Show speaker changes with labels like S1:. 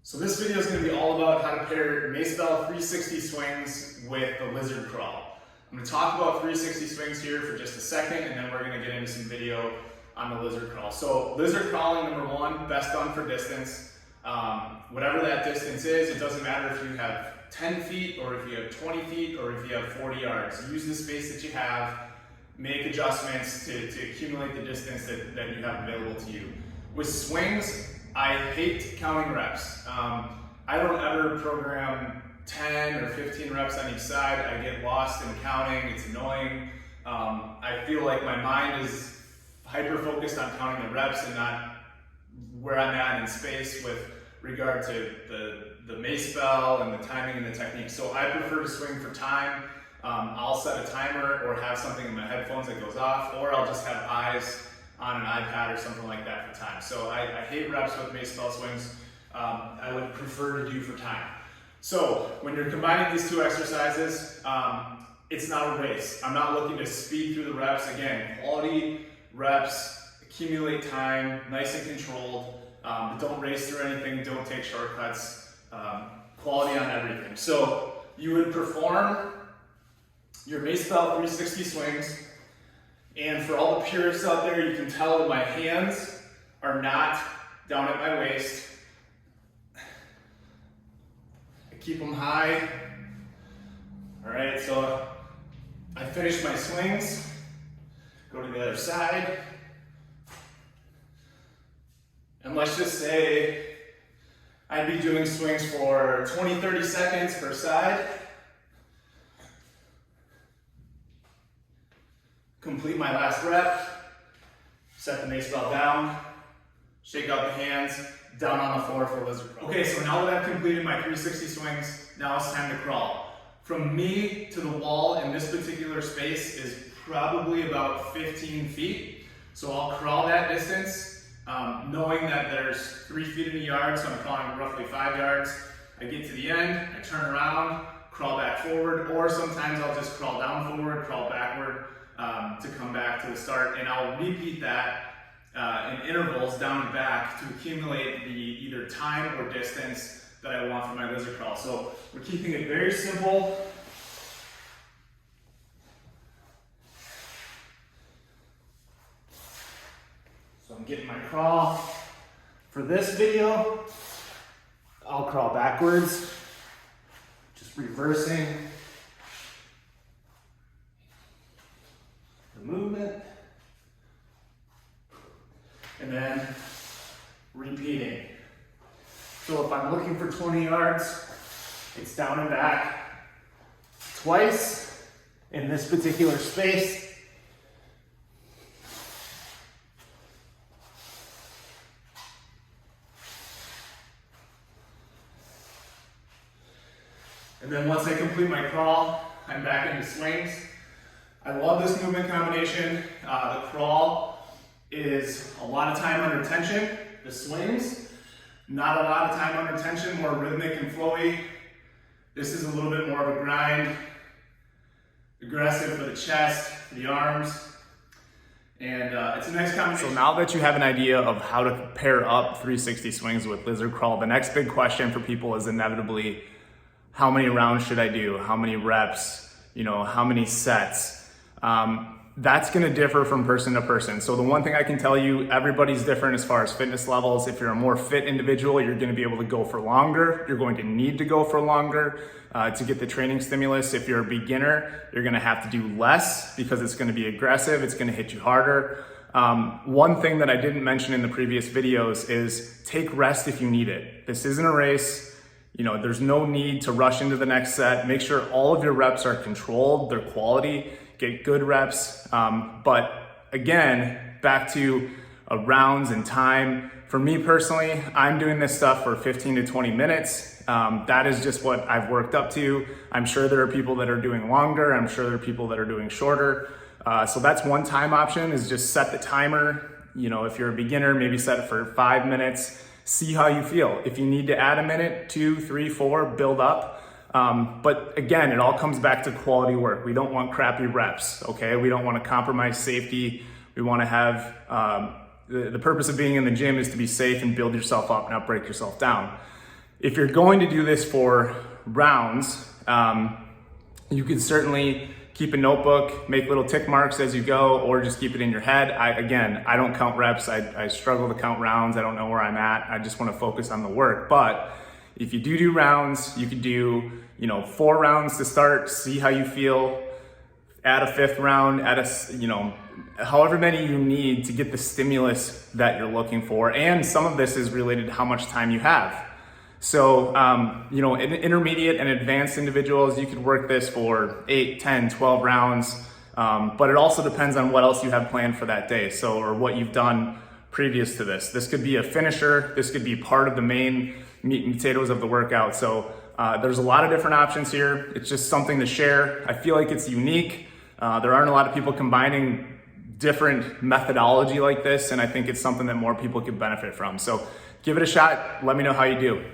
S1: So this video is going to be all about how to pair Macebell 360 swings with the lizard crawl. I'm going to talk about 360 swings here for just a second, and then we're going to get into some video on the lizard crawl. So lizard crawling, number one, best done for distance. Whatever that distance is, it doesn't matter if you have 10 feet or if you have 20 feet or if you have 40 yards. Use the space that you have, make adjustments to accumulate the distance that you have available to you. With swings, I hate counting reps. I don't ever program 10 or 15 reps on each side. I get lost in counting, it's annoying. I feel like my mind is hyper-focused on counting the reps and not where I'm at in space with regard to the Macebell and the timing and the technique. So I prefer to swing for time. I'll set a timer or have something in my headphones that goes off, or I'll just have eyes on an iPad or something like that for time. So I hate reps with Macebell swings. I would prefer to do for time. So when you're combining these two exercises, it's not a race. I'm not looking to speed through the reps. Again, quality reps, accumulate time, nice and controlled. Don't race through anything, don't take shortcuts. Quality on everything. So you would perform your Macebell 360 swings, and for all the purists out there, you can tell that my hands are not down at my waist. I keep them high. All right, so I finish my swings, go to the other side, and let's just say I'd be doing swings for 20-30 seconds per side. Complete my last rep, set the Macebell down, shake out the hands, down on the floor for lizard crawl. Okay, so now that I've completed my 360 swings, now it's time to crawl. From me to the wall in this particular space is probably about 15 feet. So I'll crawl that distance, knowing that there's 3 feet in a yard, so I'm crawling roughly 5 yards. I get to the end, I turn around, crawl back forward, or sometimes I'll just crawl down forward, crawl backward, to come back to the start, and I'll repeat that in intervals down and back to accumulate the either time or distance that I want for my lizard crawl. So we're keeping it very simple. So I'm getting my crawl. For this video, I'll crawl backwards, just reversing the movement, and then repeating. So if I'm looking for 20 yards, it's down and back twice in this particular space. And then once I complete my crawl, I'm back into swings. I love this movement combination. The crawl is a lot of time under tension. The swings, not a lot of time under tension, more rhythmic and flowy. This is a little bit more of a grind, aggressive for the chest, for the arms, and it's a nice combination. So now that you have an idea of how to pair up 360 swings with lizard crawl, the next big question for people is inevitably, how many rounds should I do? How many reps? How many sets? That's gonna differ from person to person. So the one thing I can tell you, everybody's different as far as fitness levels. If you're a more fit individual, you're gonna be able to go for longer. You're going to need to go for longer to get the training stimulus. If you're a beginner, you're gonna have to do less because it's gonna be aggressive, it's gonna hit you harder. One thing that I didn't mention in the previous videos is take rest if you need it. This isn't a race. There's no need to rush into the next set. Make sure all of your reps are controlled, they're quality, get good reps. But again, back to rounds and time. For me personally, I'm doing this stuff for 15 to 20 minutes. That is just what I've worked up to. I'm sure there are people that are doing longer. I'm sure there are people that are doing shorter. So that's one time option, is just set the timer. If you're a beginner, maybe set it for 5 minutes. See how you feel. If you need to add a minute, 2, 3, 4, build up. But again, it all comes back to quality work. We don't want crappy reps, okay? We don't want to compromise safety. We want to have the purpose of being in the gym is to be safe and build yourself up, not break yourself down. If you're going to do this for rounds, you could certainly keep a notebook, make little tick marks as you go, or just keep it in your head. I don't count reps. I struggle to count rounds. I don't know where I'm at. I just want to focus on the work. But if you do rounds, you could do, 4 rounds to start, see how you feel, add a 5th round, add however many you need to get the stimulus that you're looking for. And some of this is related to how much time you have. So, in intermediate and advanced individuals, you could work this for 8, 10, 12 rounds, but it also depends on what else you have planned for that day. Or what you've done previous to this. This could be a finisher. This could be part of the main meat and potatoes of the workout. So there's a lot of different options here. It's just something to share. I feel like it's unique. There aren't a lot of people combining different methodology like this, and I think it's something that more people could benefit from. So give it a shot. Let me know how you do.